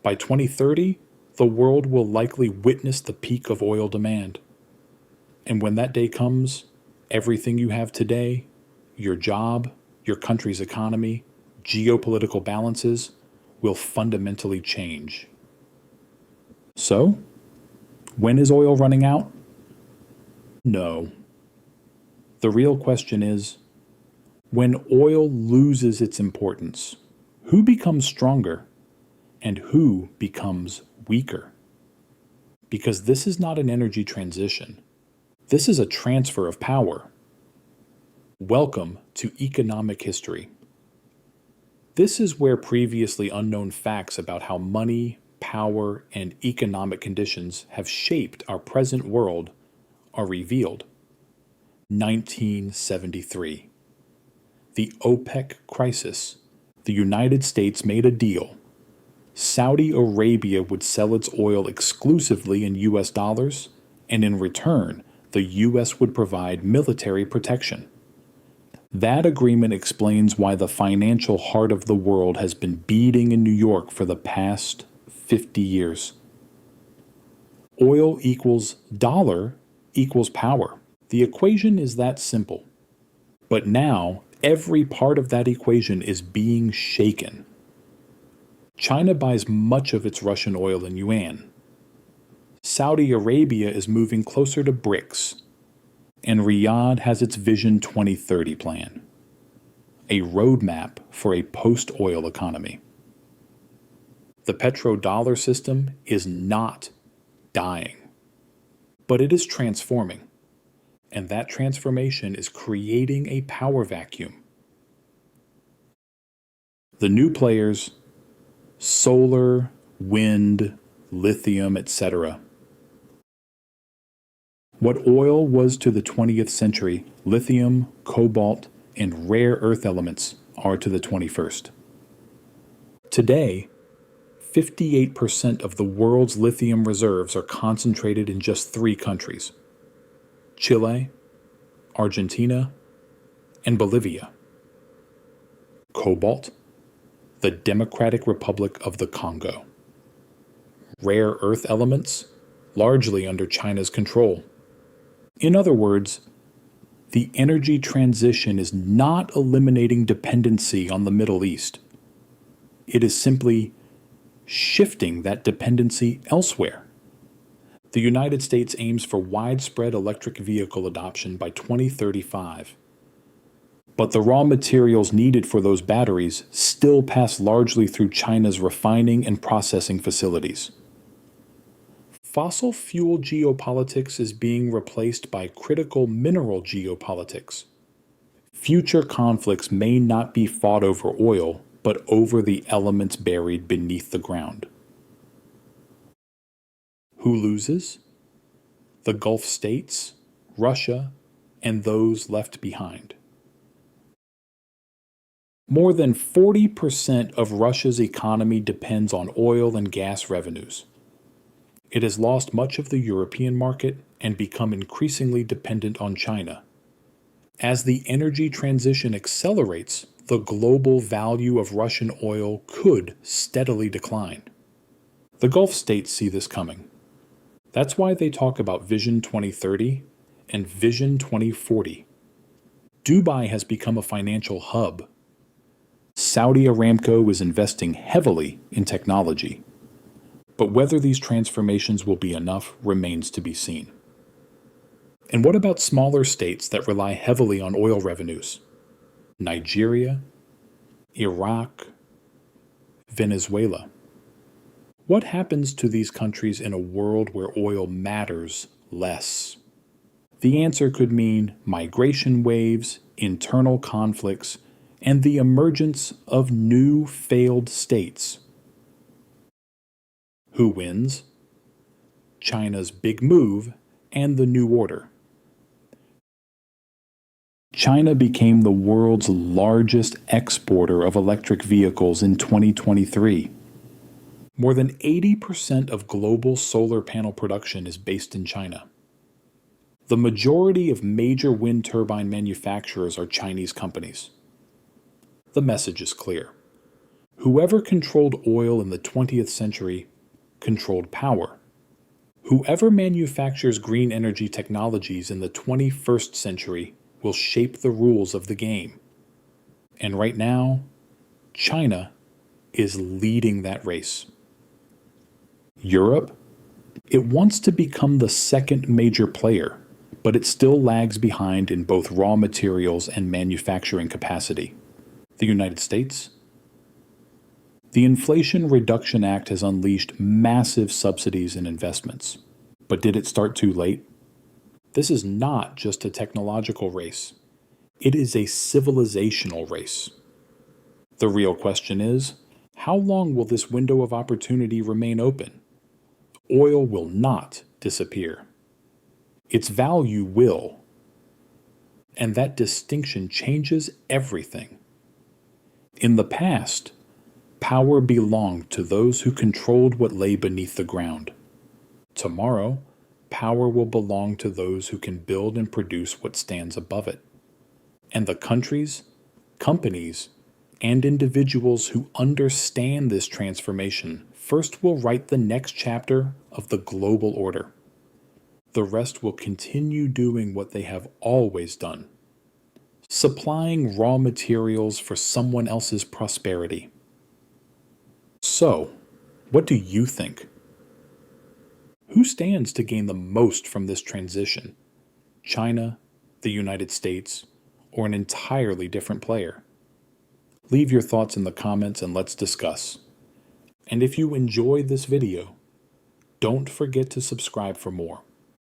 By 2030, the world will likely witness the peak of oil demand. And when that day comes, everything you have today, your job, your country's economy, geopolitical balances, will fundamentally change. So, when is oil running out? No. The real question is, when oil loses its importance, who becomes stronger and who becomes weaker? Because this is not an energy transition. This is a transfer of power. Welcome to economic history. This is where previously unknown facts about how money, power, and economic conditions have shaped our present world are revealed. 1973. The OPEC crisis. The United States made a deal. Saudi Arabia would sell its oil exclusively in US dollars, and in return, the US would provide military protection. That agreement explains why the financial heart of the world has been beating in New York for the past 50 years. Oil equals dollar equals power. The equation is that simple. But now, every part of that equation is being shaken. China buys much of its Russian oil in yuan. Saudi Arabia is moving closer to BRICS. And Riyadh has its Vision 2030 plan, a roadmap for a post-oil economy. The petrodollar system is not dying, but it is transforming, and that transformation is creating a power vacuum. The new players, solar, wind, lithium, etc. What oil was to the 20th century, lithium, cobalt, and rare earth elements are to the 21st. Today, 58% of the world's lithium reserves are concentrated in just 3 countries: Chile, Argentina, and Bolivia. Cobalt, the Democratic Republic of the Congo. Rare earth elements, largely under China's control. In other words, the energy transition is not eliminating dependency on the Middle East. It is simply shifting that dependency elsewhere. The United States aims for widespread electric vehicle adoption by 2035. But the raw materials needed for those batteries still pass largely through China's refining and processing facilities. Fossil fuel geopolitics is being replaced by critical mineral geopolitics. Future conflicts may not be fought over oil, but over the elements buried beneath the ground. Who loses? The Gulf states, Russia, and those left behind. More than 40% of Russia's economy depends on oil and gas revenues. It has lost much of the European market and become increasingly dependent on China. As the energy transition accelerates, the global value of Russian oil could steadily decline. The Gulf states see this coming. That's why they talk about Vision 2030 and Vision 2040. Dubai has become a financial hub. Saudi Aramco is investing heavily in technology. But whether these transformations will be enough remains to be seen. And what about smaller states that rely heavily on oil revenues? Nigeria, Iraq, Venezuela. What happens to these countries in a world where oil matters less? The answer could mean migration waves, internal conflicts, and the emergence of new failed states. Who wins? China's big move and the new order. China became the world's largest exporter of electric vehicles in 2023. More than 80% of global solar panel production is based in China. The majority of major wind turbine manufacturers are Chinese companies. The message is clear. Whoever controlled oil in the 20th century controlled power. Whoever manufactures green energy technologies in the 21st century will shape the rules of the game. And right now, China is leading that race. Europe, it wants to become the second major player, but it still lags behind in both raw materials and manufacturing capacity. The United States, the Inflation Reduction Act has unleashed massive subsidies and investments. But did it start too late? This is not just a technological race. It is a civilizational race. The real question is, how long will this window of opportunity remain open? Oil will not disappear. Its value will. And that distinction changes everything. In the past, power belonged to those who controlled what lay beneath the ground. Tomorrow, power will belong to those who can build and produce what stands above it. And the countries, companies, and individuals who understand this transformation first will write the next chapter of the global order. The rest will continue doing what they have always done, supplying raw materials for someone else's prosperity. So, what do you think? Who stands to gain the most from this transition? China, the United States, or an entirely different player? Leave your thoughts in the comments and let's discuss. And if you enjoyed this video, don't forget to subscribe for more.